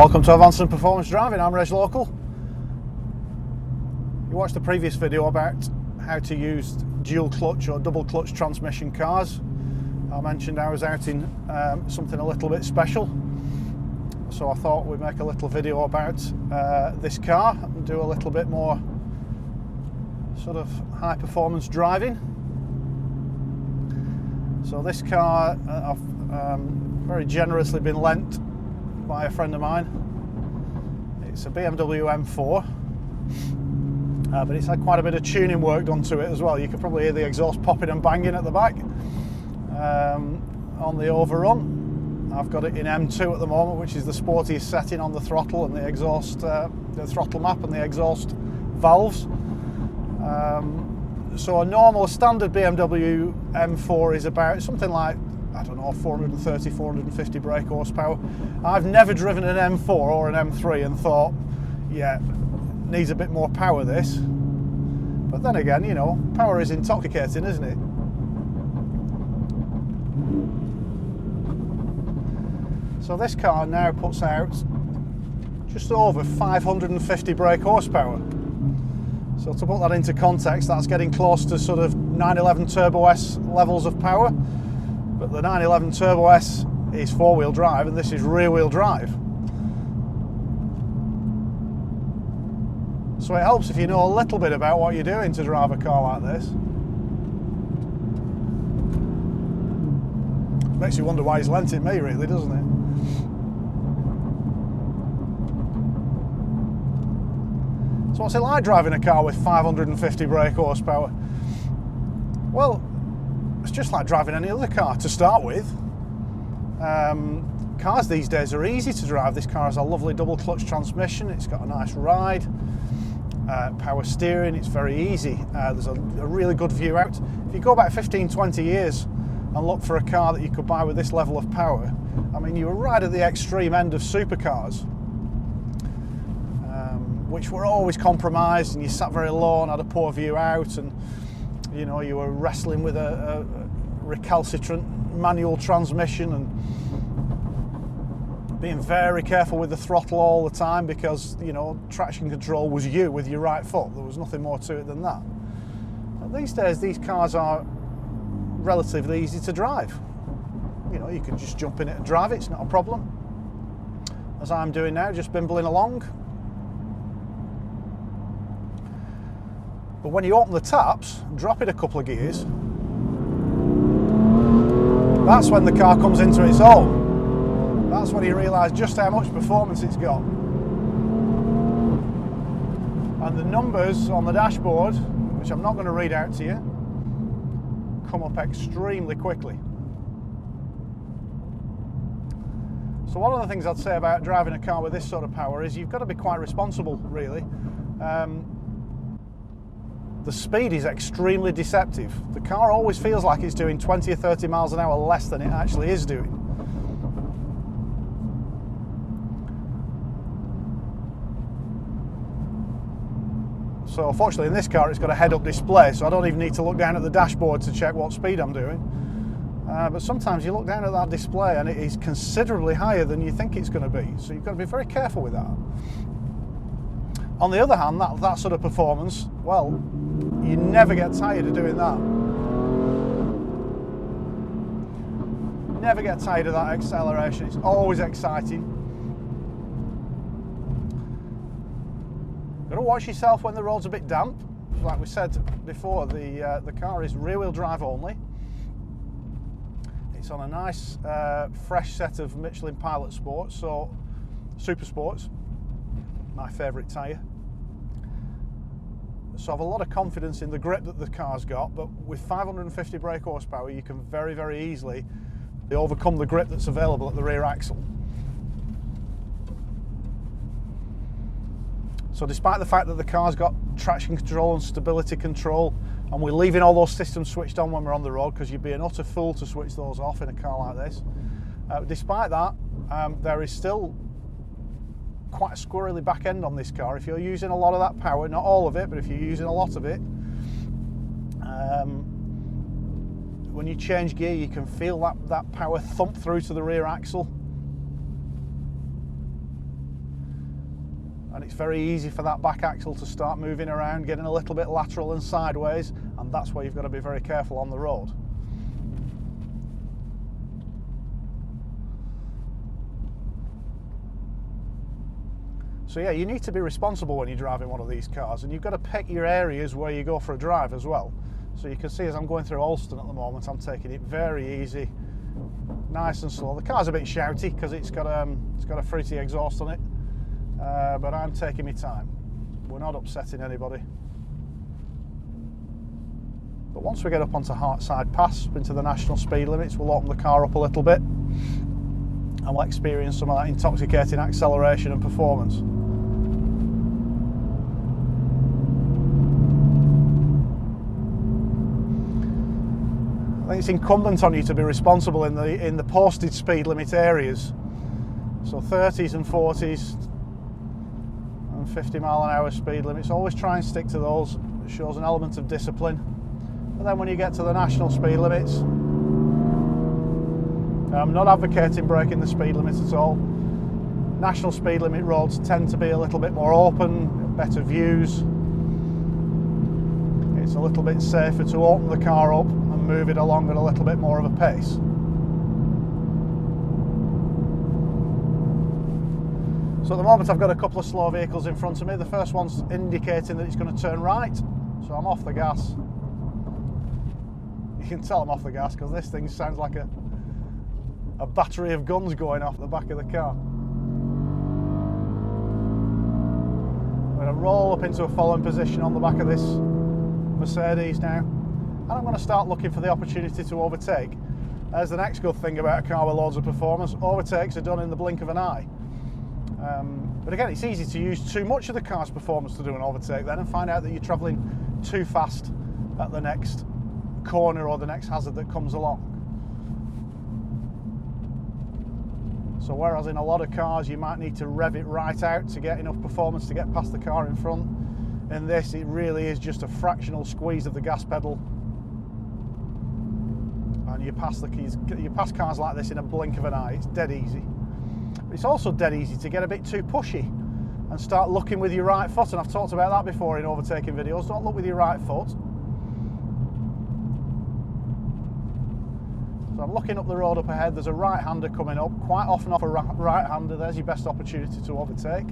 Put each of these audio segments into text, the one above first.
Welcome to Advanced Performance Driving. I'm Reg Local. You watched the previous video about how to use dual clutch or double clutch transmission cars. I mentioned I was out in something a little bit special, so I thought we'd make a little video about this car and do a little bit more sort of high performance driving. So this car I've very generously been lent by a friend of mine. It's a BMW M4, but it's had quite a bit of tuning work done to it as well. You can probably hear the exhaust popping and banging at the back. On the overrun, I've got it in M2 at the moment, which is the sportiest setting on the throttle and the exhaust, the throttle map and the exhaust valves. So a normal standard BMW M4 is about something like, I don't know, 430, 450 brake horsepower. I've never driven an M4 or an M3 and thought, yeah, needs a bit more power this. But then again, you know, power is intoxicating, isn't it? So this car now puts out just over 550 brake horsepower. So to put that into context, that's getting close to sort of 911 Turbo S levels of power. But the 911 Turbo S is four-wheel drive and this is rear-wheel drive. So it helps if you know a little bit about what you're doing to drive a car like this. Makes you wonder why he's lent it me, really, doesn't it? So what's it like driving a car with 550 brake horsepower? Well, it's just like driving any other car to start with. Cars these days are easy to drive. This car has a lovely double clutch transmission. It's got a nice ride, power steering. It's very easy. There's a really good view out. If you go back 15-20 years and look for a car that you could buy with this level of power, I mean, you were right at the extreme end of supercars, which were always compromised, and you sat very low and had a poor view out, and you know, you were wrestling with a recalcitrant manual transmission and being very careful with the throttle all the time because, you know, traction control was you with your right foot. There was nothing more to it than that. But these days, these cars are relatively easy to drive. You know, you can just jump in it and drive it. It's not a problem. As I'm doing now, just bimbling along. But when you open the taps, drop it a couple of gears, that's when the car comes into its own. That's when you realise just how much performance it's got. And the numbers on the dashboard, which I'm not going to read out to you, come up extremely quickly. So one of the things I'd say about driving a car with this sort of power is you've got to be quite responsible, really. The speed is extremely deceptive. The car always feels like it's doing 20 or 30 miles an hour less than it actually is doing. So fortunately in this car it's got a head-up display, so I don't even need to look down at the dashboard to check what speed I'm doing. But sometimes you look down at that display and it is considerably higher than you think it's going to be, so you've got to be very careful with that. On the other hand, that sort of performance, well, you never get tired of doing that. Never get tired of that acceleration. It's always exciting. Got to watch yourself when the road's a bit damp. Like we said before, the car is rear-wheel drive only. It's on a nice, fresh set of Michelin Pilot Sports, so Super Sports, my favourite tyre. So I have a lot of confidence in the grip that the car's got, but with 550 brake horsepower you can very, very easily overcome the grip that's available at the rear axle. So despite the fact that the car's got traction control and stability control, and we're leaving all those systems switched on when we're on the road because you'd be an utter fool to switch those off in a car like this, despite that there is still quite a squirrely back end on this car. If you're using a lot of that power, not all of it, but if you're using a lot of it, when you change gear you can feel that power thump through to the rear axle. and it's very easy for that back axle to start moving around, getting a little bit lateral and sideways, and that's where you've got to be very careful on the road. So yeah, you need to be responsible when you're driving one of these cars, and you've got to pick your areas where you go for a drive as well. So you can see as I'm going through Alston at the moment, I'm taking it very easy, nice and slow. The car's a bit shouty because it's got a fruity exhaust on it, but I'm taking my time. We're not upsetting anybody. But once we get up onto Hartside Pass, into the national speed limits, we'll open the car up a little bit and we'll experience some of that intoxicating acceleration and performance. I think it's incumbent on you to be responsible in the posted speed limit areas. So 30s and 40s and 50-mile-an-hour speed limits. Always try and stick to those. It shows an element of discipline. But then when you get to the national speed limits, I'm not advocating breaking the speed limit at all. National speed limit roads tend to be a little bit more open, better views. It's a little bit safer to open the car up and move it along at a little bit more of a pace. So at the moment I've got a couple of slow vehicles in front of me. The first one's indicating that it's going to turn right, so I'm off the gas. You can tell I'm off the gas because this thing sounds like a battery of guns going off the back of the car. I'm going to roll up into a following position on the back of this Mercedes now, and I'm going to start looking for the opportunity to overtake. There's the next good thing about a car with loads of performance. Overtakes are done in the blink of an eye. But again, it's easy to use too much of the car's performance to do an overtake then and find out that you're travelling too fast at the next corner or the next hazard that comes along. So whereas in a lot of cars you might need to rev it right out to get enough performance to get past the car in front, in this it really is just a fractional squeeze of the gas pedal, and you pass cars like this in a blink of an eye. It's dead easy. But it's also dead easy to get a bit too pushy and start looking with your right foot, and I've talked about that before in overtaking videos. Don't look with your right foot. So I'm looking up the road up ahead. There's a right-hander coming up. Quite often off a right-hander, there's your best opportunity to overtake.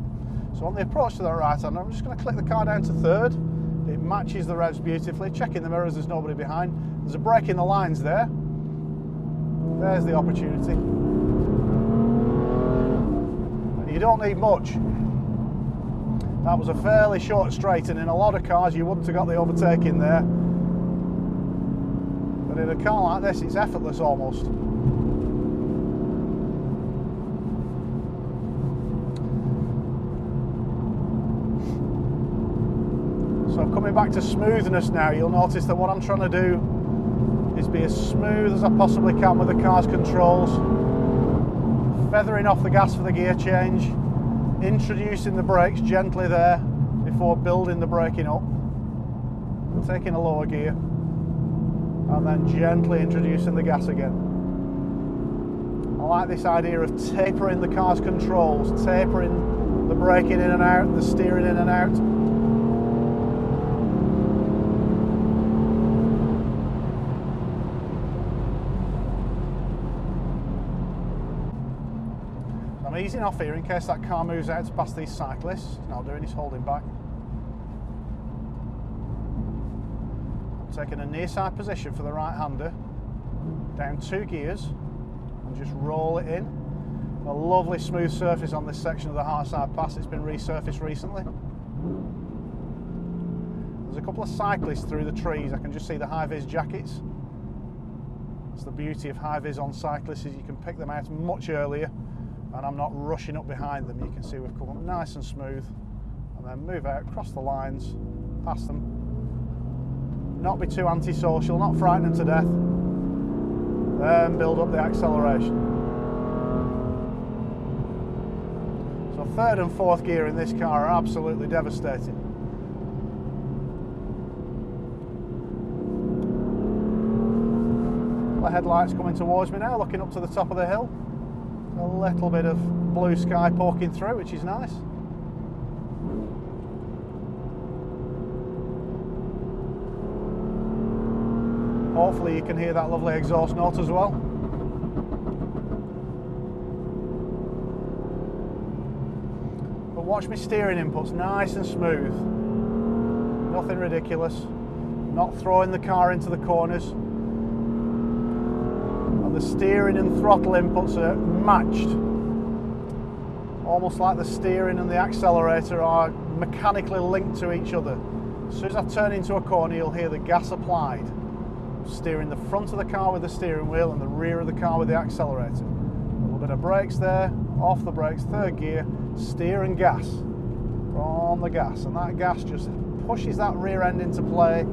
So on the approach to that right-hander, I'm just going to click the car down to third. It matches the revs beautifully. Checking the mirrors, there's nobody behind. There's a break in the lines there. There's the opportunity. And you don't need much. That was a fairly short straight, and in a lot of cars you wouldn't have got the overtaking there. But in a car like this, it's effortless almost. So coming back to smoothness now, you'll notice that what I'm trying to do is be as smooth as I possibly can with the car's controls, feathering off the gas for the gear change, introducing the brakes gently there before building the braking up, taking a lower gear, and then gently introducing the gas again. I like this idea of tapering the car's controls, tapering the braking in and out, the steering in and out. I'm easing off here in case that car moves out to pass these cyclists. He's not doing, he's holding back. Taking a near side position for the right hander, down 2 gears, and just roll it in. A lovely smooth surface on this section of the Hartside Pass. It's been resurfaced recently. There's a couple of cyclists through the trees. I can just see the high-vis jackets. It's the beauty of high-vis on cyclists, is you can pick them out much earlier, and I'm not rushing up behind them. You can see we've come up nice and smooth, and then move out, cross the lines, past them. Not be too antisocial, not frighten them to death, then build up the acceleration. So 3rd and 4th gear in this car are absolutely devastating. The headlights coming towards me now, looking up to the top of the hill. A little bit of blue sky poking through, which is nice. hopefully you can hear that lovely exhaust note as well. But watch my steering inputs, nice and smooth. Nothing ridiculous. Not throwing the car into the corners. And the steering and throttle inputs are matched. Almost like the steering and the accelerator are mechanically linked to each other. As soon as I turn into a corner, you'll hear the gas applied. Steering the front of the car with the steering wheel and the rear of the car with the accelerator. A little bit of brakes there, off the brakes, third gear, steer and gas. From the gas, and that gas just pushes that rear end into play.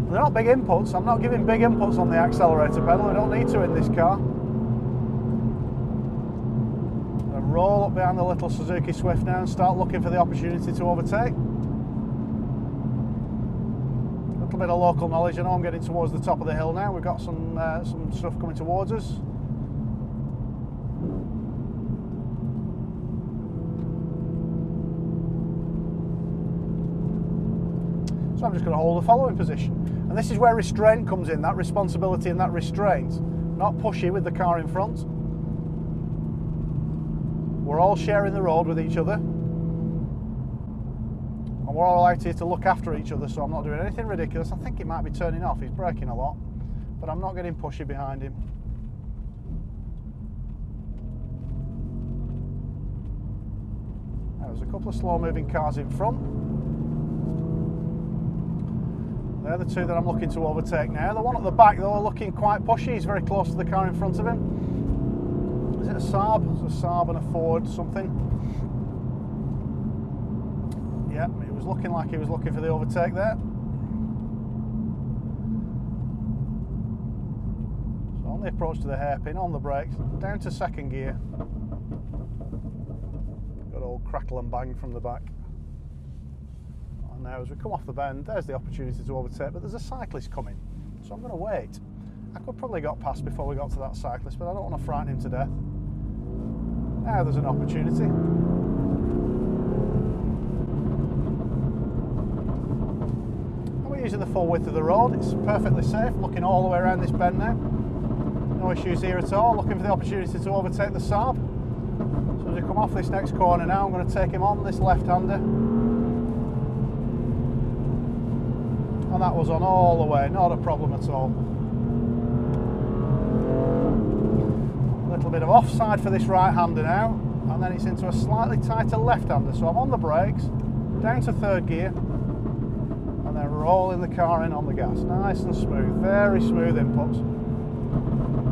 They're not big inputs. I'm not giving big inputs on the accelerator pedal. I don't need to in this car. Roll up behind the little Suzuki Swift now and start looking for the opportunity to overtake. A little bit of local knowledge. I know I'm getting towards the top of the hill now. We've got some stuff coming towards us. So I'm just going to hold the following position. And this is where restraint comes in, that responsibility and that restraint. Not pushy with the car in front. We're all sharing the road with each other, and we're all out here to look after each other, so I'm not doing anything ridiculous. I think he might be turning off, he's braking a lot, but I'm not getting pushy behind him. There's a couple of slow moving cars in front. They're the two that I'm looking to overtake now. The one at the back though looking quite pushy, he's very close to the car in front of him. Is it a Saab? It's a Saab and a Ford something. Yeah, it was looking like he was looking for the overtake there. So on the approach to the hairpin, on the brakes, down to second gear. Got old crackle and bang from the back. And now as we come off the bend, there's the opportunity to overtake, but there's a cyclist coming, so I'm going to wait. I could probably got past before we got to that cyclist, but I don't want to frighten him to death. Now there's an opportunity. And we're using the full width of the road. It's perfectly safe, looking all the way around this bend now. No issues here at all. Looking for the opportunity to overtake the Saab. So as we come off this next corner now, I'm going to take him on this left-hander. And that was on all the way, not a problem at all. A little bit of offside for this right-hander now, and then it's into a slightly tighter left-hander. So I'm on the brakes, down to third gear, and then rolling the car in on the gas. Nice and smooth, very smooth inputs.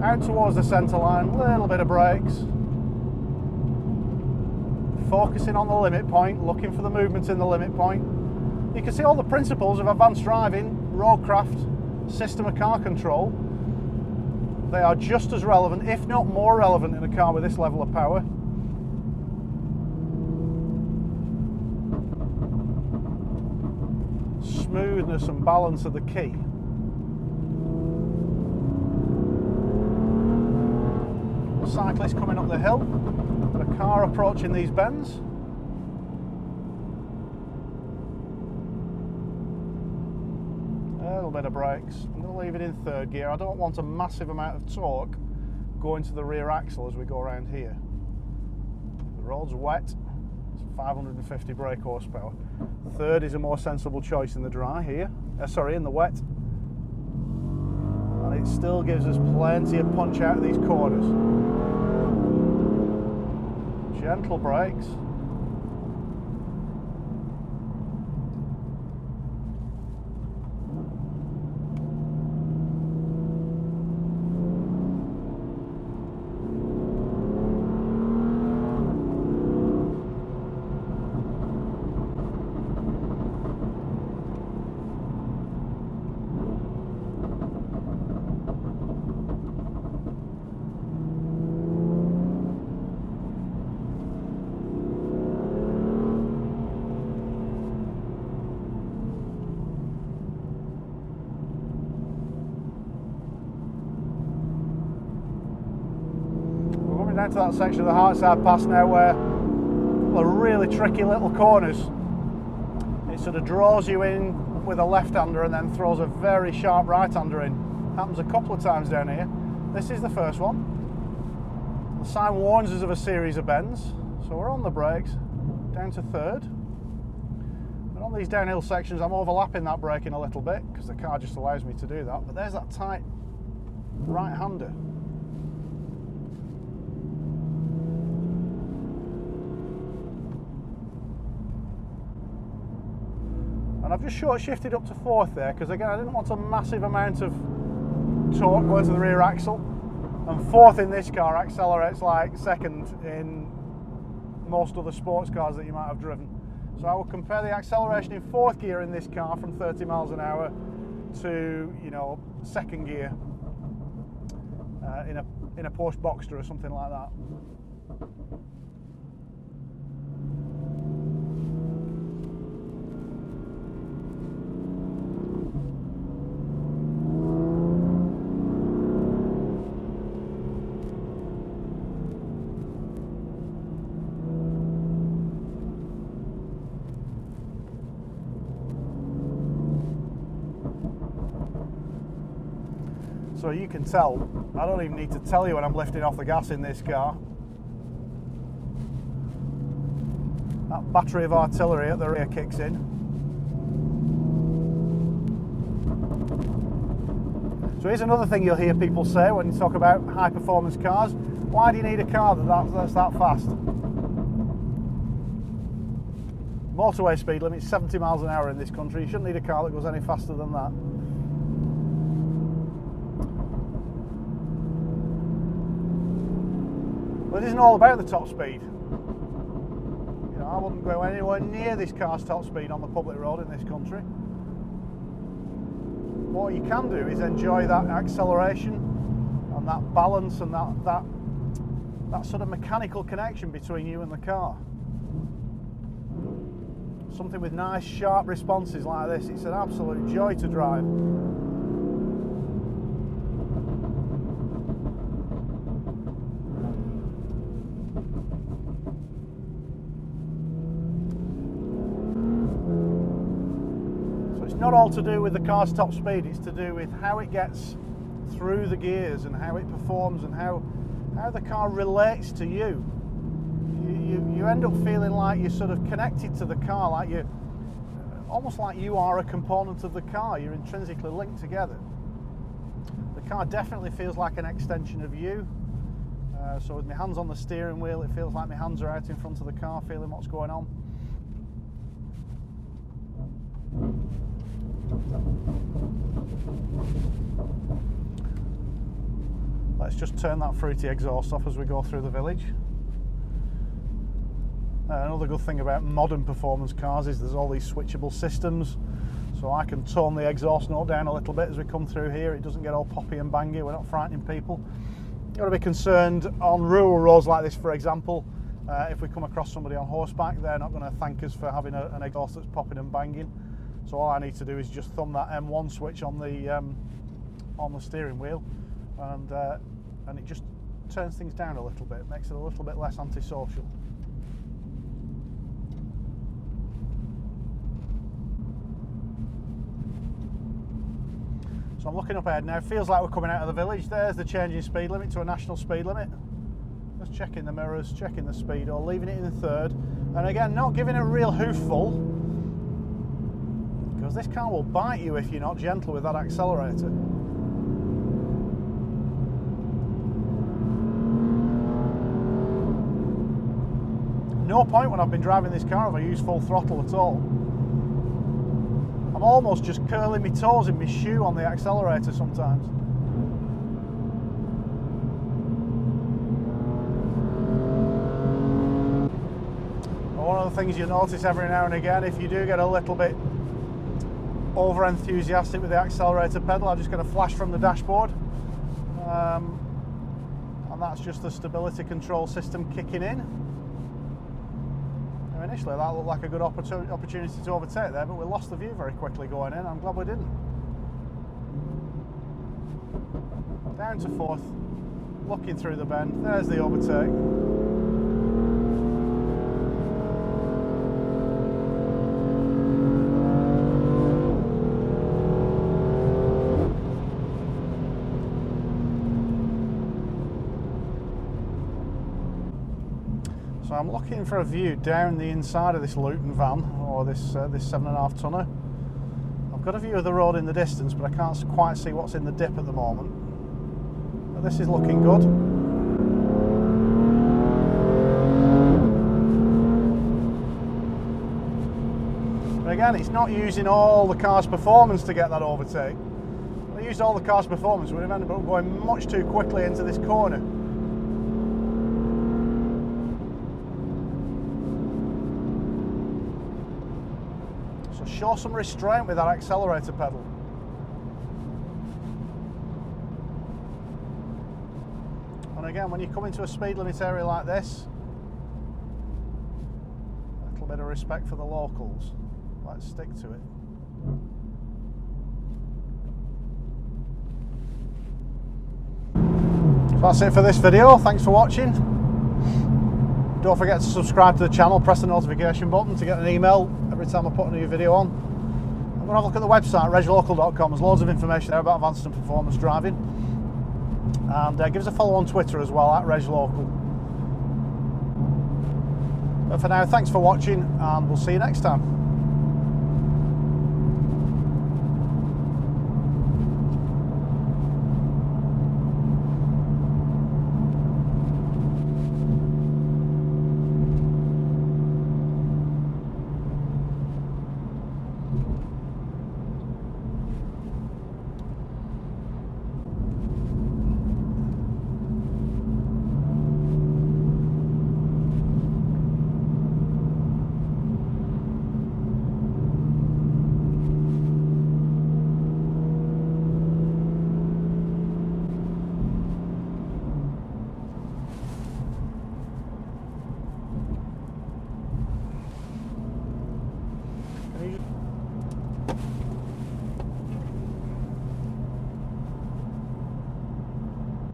Out towards the centre line, little bit of brakes. Focusing on the limit point, looking for the movement in the limit point. You can see all the principles of advanced driving, roadcraft, system of car control. They are just as relevant, if not more relevant, in a car with this level of power. Smoothness and balance are the key. Cyclist coming up the hill, got a car approaching these bends. A little bit of brakes. I'm going to leave it in third gear. I don't want a massive amount of torque going to the rear axle as we go around here. The road's wet. It's 550 brake horsepower. Third is a more sensible choice in the dry here. In the wet. And it still gives us plenty of punch out of these corners. Gentle brakes. Down to that section of the Hartside Pass now where are really tricky little corners. It sort of draws you in with a left-hander and then throws a very sharp right-hander in. Happens a couple of times down here. This is the first one. The sign warns us of a series of bends, so we're on the brakes, down to third. And on these downhill sections I'm overlapping that braking a little bit because the car just allows me to do that, but there's that tight right-hander. And I've just short shifted up to fourth there because again I didn't want a massive amount of torque going to the rear axle, and fourth in this car accelerates like second in most other sports cars that you might have driven. So I will compare the acceleration in fourth gear in this car from 30 miles an hour to, you know, second gear in a Porsche Boxster or something like that. So you can tell, I don't even need to tell you when I'm lifting off the gas in this car. That battery of artillery at the rear kicks in. So here's another thing you'll hear people say when you talk about high performance cars. Why do you need a car that's that fast? Motorway speed limit is 70 miles an hour in this country. You shouldn't need a car that goes any faster than that. But it isn't all about the top speed. You know, I wouldn't go anywhere near this car's top speed on the public road in this country. What you can do is enjoy that acceleration and that balance and that sort of mechanical connection between you and the car. Something with nice sharp responses like this, it's an absolute joy to drive. Not all to do with the car's top speed, it's to do with how it gets through the gears and how it performs and how the car relates to you. You end up feeling like you're sort of connected to the car, like you almost like you are a component of the car. You're intrinsically linked together. The car definitely feels like an extension of you. So with my hands on the steering wheel, it feels like my hands are out in front of the car feeling what's going on. Let's just turn that fruity exhaust off as we go through the village. Another good thing about modern performance cars is there's all these switchable systems, so I can tone the exhaust note down a little bit as we come through here. It doesn't get all poppy and bangy, we're not frightening people. You've got to be concerned on rural roads like this, for example. If we come across somebody on horseback, they're not going to thank us for having an exhaust that's popping and banging. So all I need to do is just thumb that M1 switch on the steering wheel, and it just turns things down a little bit, makes it a little bit less antisocial. So I'm looking up ahead now. Feels like we're coming out of the village. There's the changing speed limit to a national speed limit. Just checking the mirrors, checking the speedo, leaving it in third, and again not giving it a real hoofful, because this car will bite you if you're not gentle with that accelerator. No point when I've been driving this car have I used full throttle at all. I'm almost just curling my toes in my shoe on the accelerator sometimes. One of the things you notice every now and again, if you do get a little bit over enthusiastic with the accelerator pedal, I'm just going to flash from the dashboard, and that's just the stability control system kicking in. Now initially that looked like a good opportunity to overtake there, but we lost the view very quickly going in. I'm glad we didn't. Down to fourth, looking through the bend, there's the overtake. I'm looking for a view down the inside of this Luton van, or this 7.5 tonner. I've got a view of the road in the distance, but I can't quite see what's in the dip at the moment. But this is looking good. But again, it's not using all the car's performance to get that overtake. If I used all the car's performance, we would have ended up going much too quickly into this corner. So show some restraint with that accelerator pedal. And again, when you come into a speed limit area like this, a little bit of respect for the locals. Let's stick to it. So that's it for this video. Thanks for watching. Don't forget to subscribe to the channel, press the notification button to get an email every time I put a new video on. I'm going to have a look at the website, reglocal.com. There's loads of information there about advanced and performance driving. And give us a follow on Twitter as well, @reglocal. But for now, thanks for watching, and we'll see you next time.